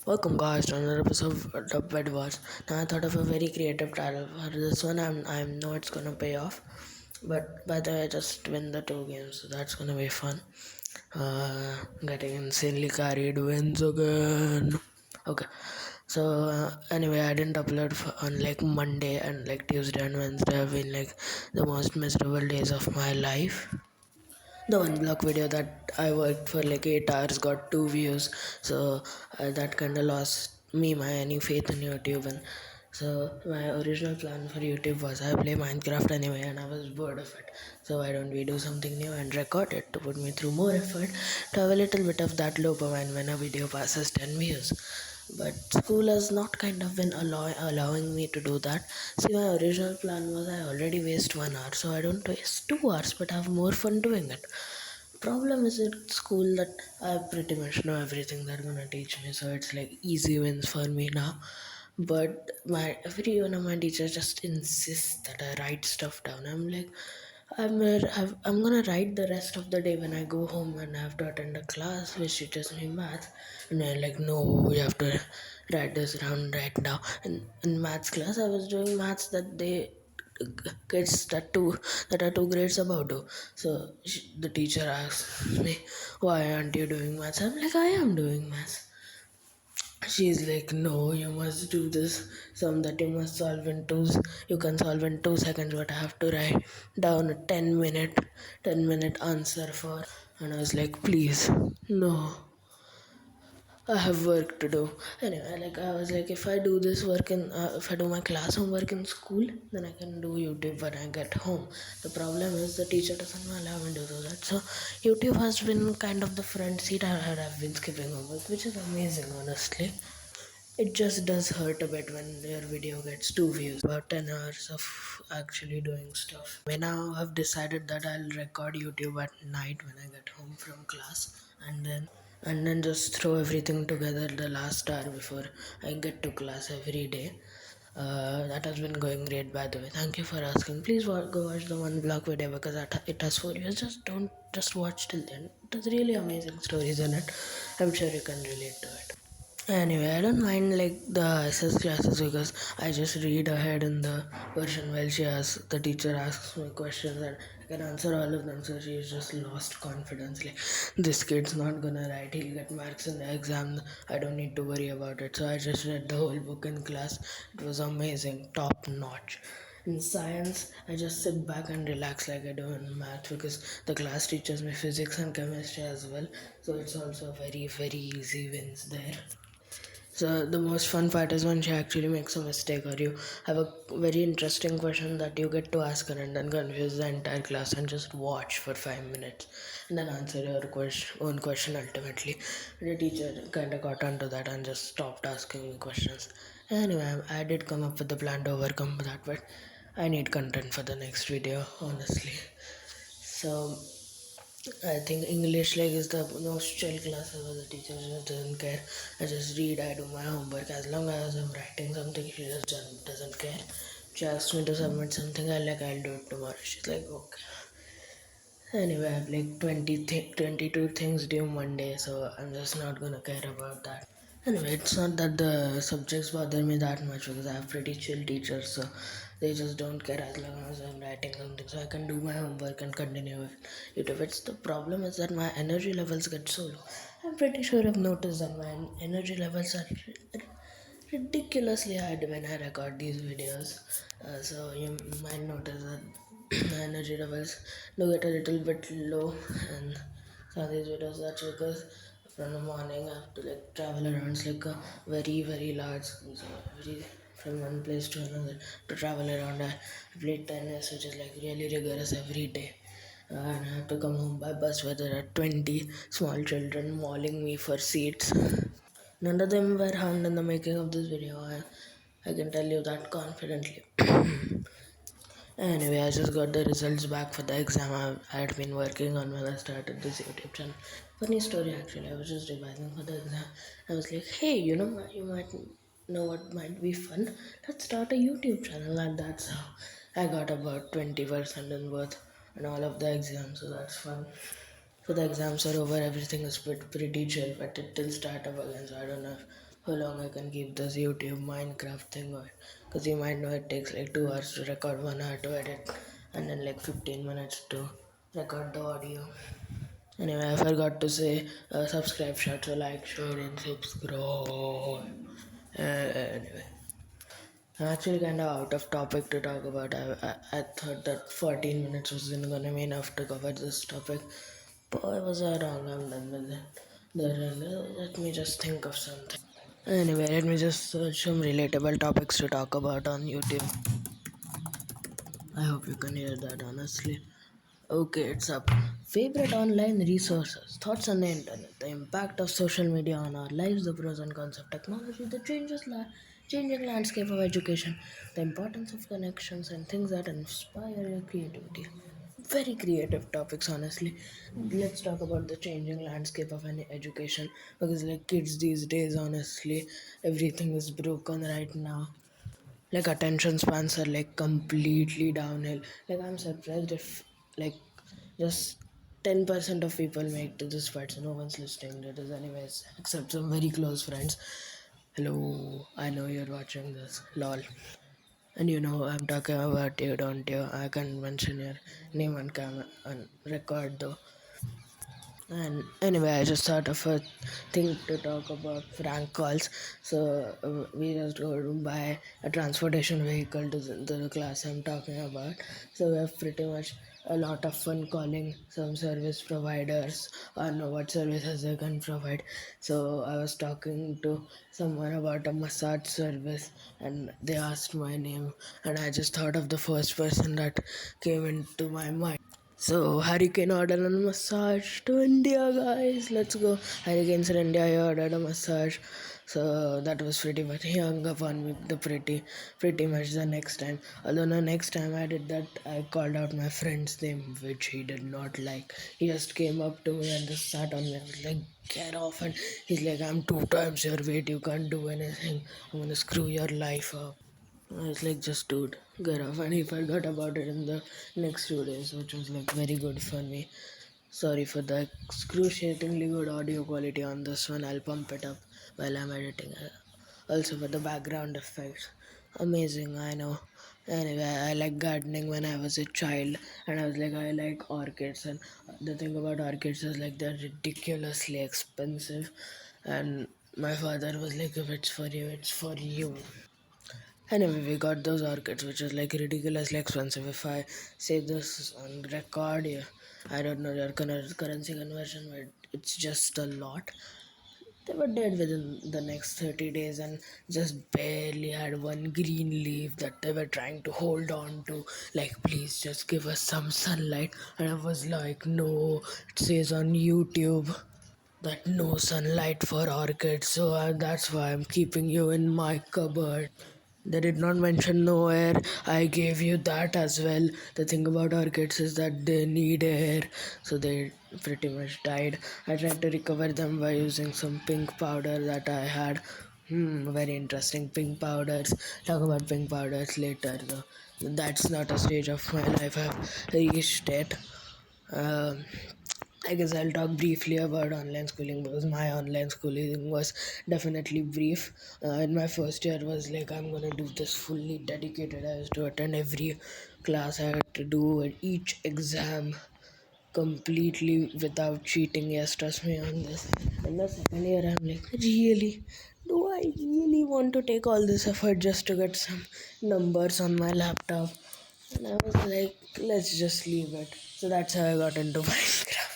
Welcome guys to another episode of help-Bedwars. Now I thought of a very creative title for this one. I know it's gonna pay off, but by the way, I just win the two games, so that's gonna be fun. Getting insanely carried wins again. Okay, so anyway, I didn't upload on like Monday and like Tuesday and Wednesday have been like the most miserable days of my life. The one block video that I worked for like 8 hours got 2 views, so that kind of lost me my any faith in YouTube. And so my original plan for YouTube was I play Minecraft anyway, and I was bored of it. So why don't we do something new and record it to put me through more effort to have a little bit of that dopamine when a video passes 10 views. But school has not kind of been allowing me to do that. See, my original plan was I already waste 1 hour, so I don't waste 2 hours but have more fun doing it. Problem is at school that I pretty much know everything they're gonna teach me, so it's like easy wins for me now. But my every one of my teachers just insists that I write stuff down. I'm like, I'm gonna write the rest of the day when I go home and I have to attend a class which teaches me math. And they're like, no, you have to write this down right now. And in maths class, I was doing maths that they kids that are 2 grades above do. So the teacher asks me, why aren't you doing maths? I'm like, I am doing maths. She's like, no, you must do this sum that you must solve in you can solve in 2 seconds, but I have to write down a 10-minute answer for. And I was like, please, no, I have work to do. Anyway, like I was like, if I do this work if I do my class homework in school, then I can do YouTube when I get home. The problem is the teacher doesn't allow me to do that. So YouTube has been kind of the front seat. I've been skipping homework, which is amazing, honestly. It just does hurt a bit when your video gets 2 views. About 10 hours of actually doing stuff. I now have decided that I'll record YouTube at night when I get home from class, and then just throw everything together the last hour before I get to class every day. That has been going great, by the way. Thank you for asking. Please go watch the one block video because it has 4 years. Just watch till then. It has really amazing stories in it. I'm sure you can relate to it. Anyway, I don't mind like the SS classes because I just read ahead in the version while the teacher asks me questions and I can answer all of them. So she's just lost confidence. Like, this kid's not gonna write, he'll get marks in the exam. I don't need to worry about it. So I just read the whole book in class. It was amazing, top notch. In science, I just sit back and relax like I do in math because the class teaches me physics and chemistry as well. So it's also very, very easy wins there. So the most fun part is when she actually makes a mistake or you have a very interesting question that you get to ask her and then confuse the entire class and just watch for 5 minutes and then answer your own question ultimately. The teacher kind of got onto that and just stopped asking me questions. Anyway, I did come up with a plan to overcome that, but I need content for the next video, honestly. So I think English like is the most chill class ever. The teacher just doesn't care. I just read, I do my homework. As long as I'm writing something, she just doesn't care. She asks me to submit something, I'll do it tomorrow. She's like, okay. Anyway, I have like 22 things due Monday, so I'm just not gonna care about that. Anyway, it's not that the subjects bother me that much because I have pretty chill teachers, so they just don't care as long as I'm writing something, so I can do my homework and continue with YouTube. It's the problem is that my energy levels get so low. I'm pretty sure I've noticed that my energy levels are ridiculously high when I record these videos. So you might notice that my energy levels do get a little bit low, and some of these videos that's because from the morning I have to like travel around. It's like a very very large school, so from one place to another to travel around. I play tennis, which is like really rigorous every day. And I have to come home by bus where there are 20 small children mauling me for seats. None of them were harmed in the making of this video. I can tell you that confidently. Anyway, I just got the results back for the exam I had been working on when I started this YouTube channel. Funny story actually, I was just revising for the exam. I was like, hey, you might know what might be fun? Let's start a YouTube channel, and that's how I got about 20% in both and all of the exams, so that's fun. So the exams are over, everything is pretty chill, but it will start up again, so I don't know if how long I can keep this YouTube Minecraft thing going. Because you might know it takes like 2 hours to record, 1 hour to edit, and then like 15 minutes to record the audio. Anyway, I forgot to say subscribe, share, so like, share, and subscribe. Anyway, I'm actually kind of out of topic to talk about. I thought that 14 minutes wasn't gonna be enough to cover this topic. Boy, was I wrong. I'm done with it. Let me just think of something. Anyway, let me just search some relatable topics to talk about on YouTube. I hope you can hear that honestly. Okay, it's up. Favorite online resources, thoughts on the internet, the impact of social media on our lives, the pros and cons of technology, the changing landscape of education, the importance of connections, and things that inspire your creativity. Very creative topics, honestly. Let's talk about the changing landscape of any education because, like, kids these days, honestly, everything is broken right now. Like attention spans are like completely downhill. Like I'm surprised if like just 10% of people make to this part, so no one's listening to this anyways, except some very close friends. Hello, I know you're watching this. Lol. And you know I'm talking about you, don't you? I can't mention your name on camera on record though. And anyway, I just thought of a thing to talk about prank calls. So we just go to buy a transportation vehicle to the class I'm talking about. So we have pretty much a lot of fun calling some service providers on what services they can provide. So I was talking to someone about a massage service, and they asked my name, and I just thought of the first person that came into my mind. So Hurricane ordered a massage to India, guys. Let's go. Hurricanes in India. I ordered a massage. So that was pretty much. He hung up on me the pretty much the next time. Although the next time I did that, I called out my friend's name, which he did not like. He just came up to me and just sat on me. I was like, "Get off!" And he's like, "I'm 2 times your weight. You can't do anything. I'm gonna screw your life up." I was like, just dude, get off. And he forgot about it in the next 2 days, which was like very good for me. Sorry for the excruciatingly good audio quality on this one. I'll pump it up while I'm editing. Also for the background effects. Amazing, I know. Anyway, I like gardening when I was a child, and I was like, I like orchids. And the thing about orchids is like they're ridiculously expensive. And my father was like, if it's for you, it's for you. Anyway, we got those orchids, which is like ridiculously expensive. If I say this on record, yeah, I don't know your currency conversion, but it's just a lot. They were dead within the next 30 days and just barely had one green leaf that they were trying to hold on to. Like, please just give us some sunlight. And I was like, no, it says on YouTube that no sunlight for orchids, so that's why I'm keeping you in my cupboard. They did not mention no air. I gave you that as well. The thing about orchids is that they need air, so they pretty much died. I tried to recover them by using some pink powder that I had. Very interesting. Pink powders. Talk about pink powders later though. That's not a stage of my life I've reached yet. Um, I guess I'll talk briefly about online schooling because my online schooling was definitely brief. In my first year was like I'm gonna do this fully dedicated. I used to attend every class. I had to do each exam completely without cheating. Yes, trust me on this. And the second year, I'm like, really? Do I really want to take all this effort just to get some numbers on my laptop? And I was like, let's just leave it. So that's how I got into Minecraft.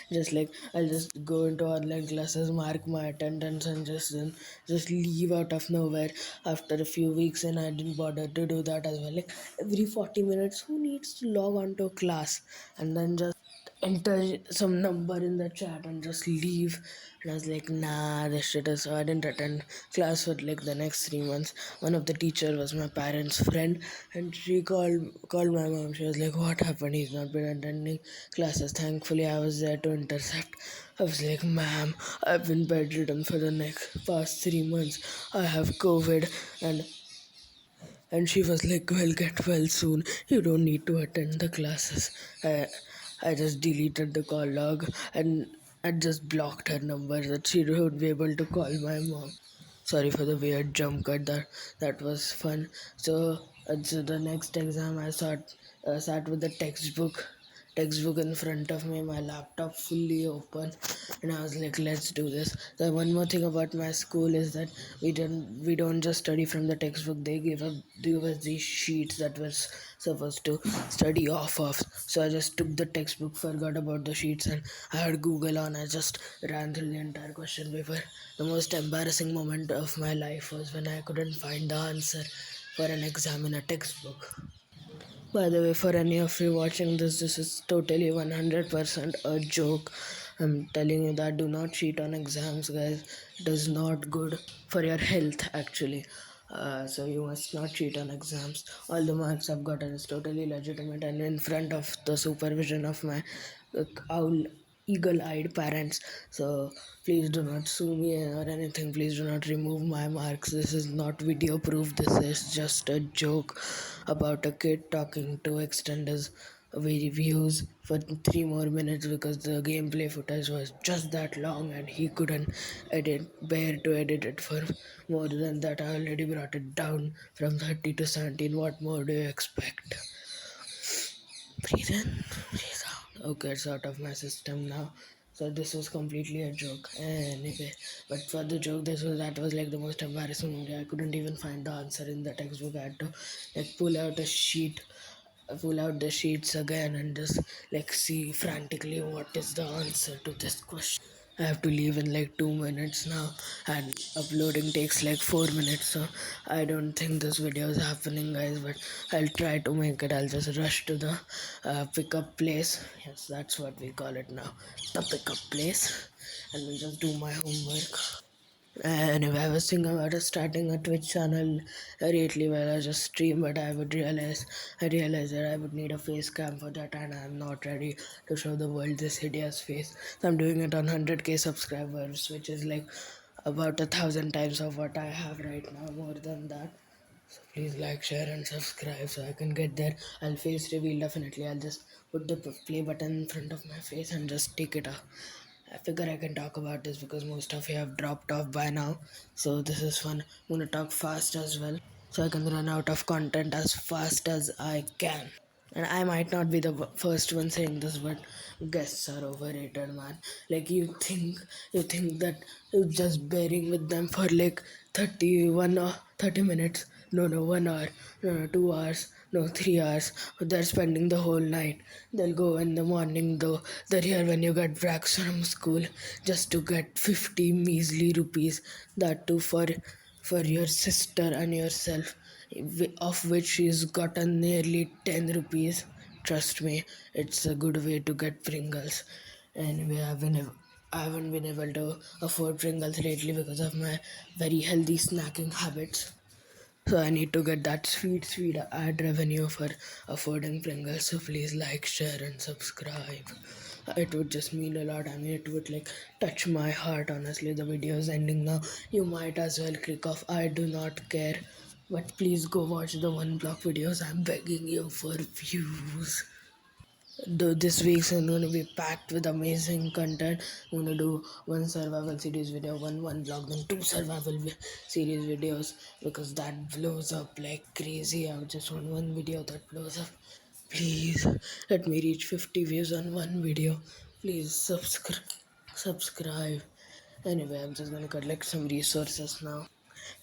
Just like I'll just go into online classes, mark my attendance, and just leave out of nowhere. After a few weeks, and I didn't bother to do that as well. Like every 40 minutes, who needs to log on to a class and then just enter some number in the chat and just leave? And I was like, nah, this shit is. So I didn't attend class for like the next 3 months. One of the teacher was my parents' friend, and she called my mom. She was like, what happened? He's not been attending classes. Thankfully, I was there to intercept. I was like, ma'am, I've been bedridden for the next past 3 months. I have COVID, and she was like, well, get well soon. You don't need to attend the classes. I just deleted the call log, and I just blocked her number that she would be able to call my mom. Sorry for the weird jump cut. That was fun. So the next exam I sat with the textbook in front of me, my laptop fully open, and I was like, let's do this. The one more thing about my school is that we don't just study from the textbook. They give us these sheets that was supposed to study off of. So I just took the textbook, forgot about the sheets, and I had Google on. I just ran through the entire question paper. The most embarrassing moment of my life was when I couldn't find the answer for an exam in a textbook. By the way, for any of you watching this, this is totally 100% a joke. I'm telling you that do not cheat on exams, guys. It is not good for your health, actually. So you must not cheat on exams. All the marks I've gotten is totally legitimate and in front of the supervision of my owl eagle-eyed parents. So please do not sue me or anything. Please do not remove my marks. This is not video proof. This is just a joke about a kid talking to extend his views for 3 more minutes because the gameplay footage was just that long and he couldn't bear to edit it for more than that. I already brought it down from 30 to 17. What more do you expect? Breathe in, breathe out. Okay, it's out of my system now. So this was completely a joke. Anyway, but for the joke, that was like the most embarrassing moment. I couldn't even find the answer in the textbook. I had to like pull out the sheets again and just like see frantically what is the answer to this question. I have to leave in like 2 minutes now, and uploading takes like 4 minutes. So I don't think this video is happening, guys. But I'll try to make it. I'll just rush to the pickup place. Yes, that's what we call it now, the pickup place, and we'll just do my homework. Anyway, I was thinking about starting a Twitch channel lately where I just stream, but I realized that I would need a face cam for that, and I'm not ready to show the world this hideous face. So I'm doing it on 100k subscribers, which is like about 1,000 times of what I have right now, more than that. So please like, share, and subscribe so I can get there. I'll face reveal definitely. I'll just put the play button in front of my face and just take it off. I figure I can talk about this because most of you have dropped off by now. So this is fun. I'm gonna talk fast as well so I can run out of content as fast as I can. And I might not be the first one saying this, but guests are overrated, man. Like you think that you're just bearing with them for like 31 or 30 minutes. No, 1 hour. No, 2 hours. No, 3 hours. They're spending the whole night. They'll go in the morning though. They're here when you get breaks from school just to get 50 measly rupees. That too for your sister and yourself, of which she's gotten nearly 10 rupees. Trust me, it's a good way to get Pringles. Anyway, I haven't been able to afford Pringles lately because of my very healthy snacking habits. So I need to get that sweet ad revenue for affording Pringles. So please like, share, and subscribe. It would just mean a lot. I mean, it would like touch my heart. Honestly, the video is ending now. You might as well click off. I do not care. But please go watch the one block videos. I'm begging you for views. This week's is going to be packed with amazing content. I'm going to do one survival series video, one vlog, then two survival series videos because that blows up like crazy. I just want one video that blows up. Please let me reach 50 views on one video. Please subscribe. Anyway, I'm just gonna collect some resources now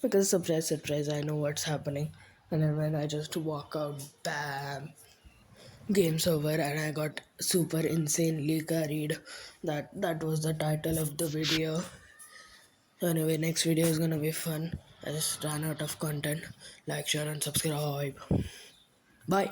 because surprise, I know what's happening. And then when I just walk out, bam, game's over, and I got super insanely carried. That was the title of the video. Anyway, next video is gonna be fun. I just ran out of content. Like, share, and subscribe. Bye.